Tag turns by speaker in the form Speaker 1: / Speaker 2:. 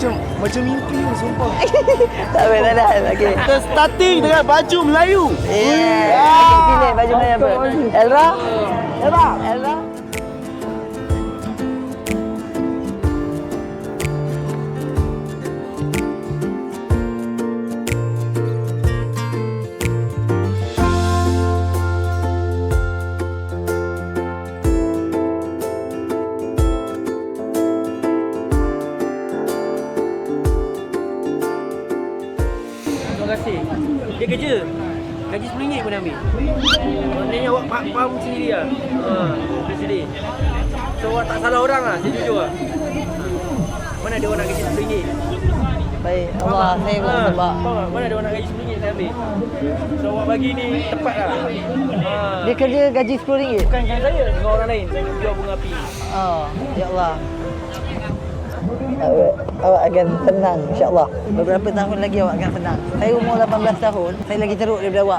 Speaker 1: Macam mimpi ni, sumpah.
Speaker 2: Tak apa, tak ada. Okey.
Speaker 1: Kita starting dengan baju Melayu.
Speaker 2: Okey, pilih baju mana apa? Elra? Elra?
Speaker 3: Terima kasih. Dia kerja. Gaji RM10 pun dia ambil. Maknanya awak faham sendiri lah. Dia sedih. So awak tak salah orang lah, saya jujur lah. Mana ada orang nak gaji RM10?
Speaker 2: Baik, Allah saya pun sebab
Speaker 3: Faham tak? Mana ada orang nak gaji RM10 saya ambil. So awak bagi ni tepat lah.
Speaker 2: dia kerja gaji RM10.
Speaker 3: Bukan dengan saya, dengan orang lain. Saya jual bunga api.
Speaker 2: Oh, ya Allah. Awak akan tenang, insya-Allah. Beberapa tahun lagi awak akan tenang. Saya umur 18 tahun, saya lagi teruk daripada awak.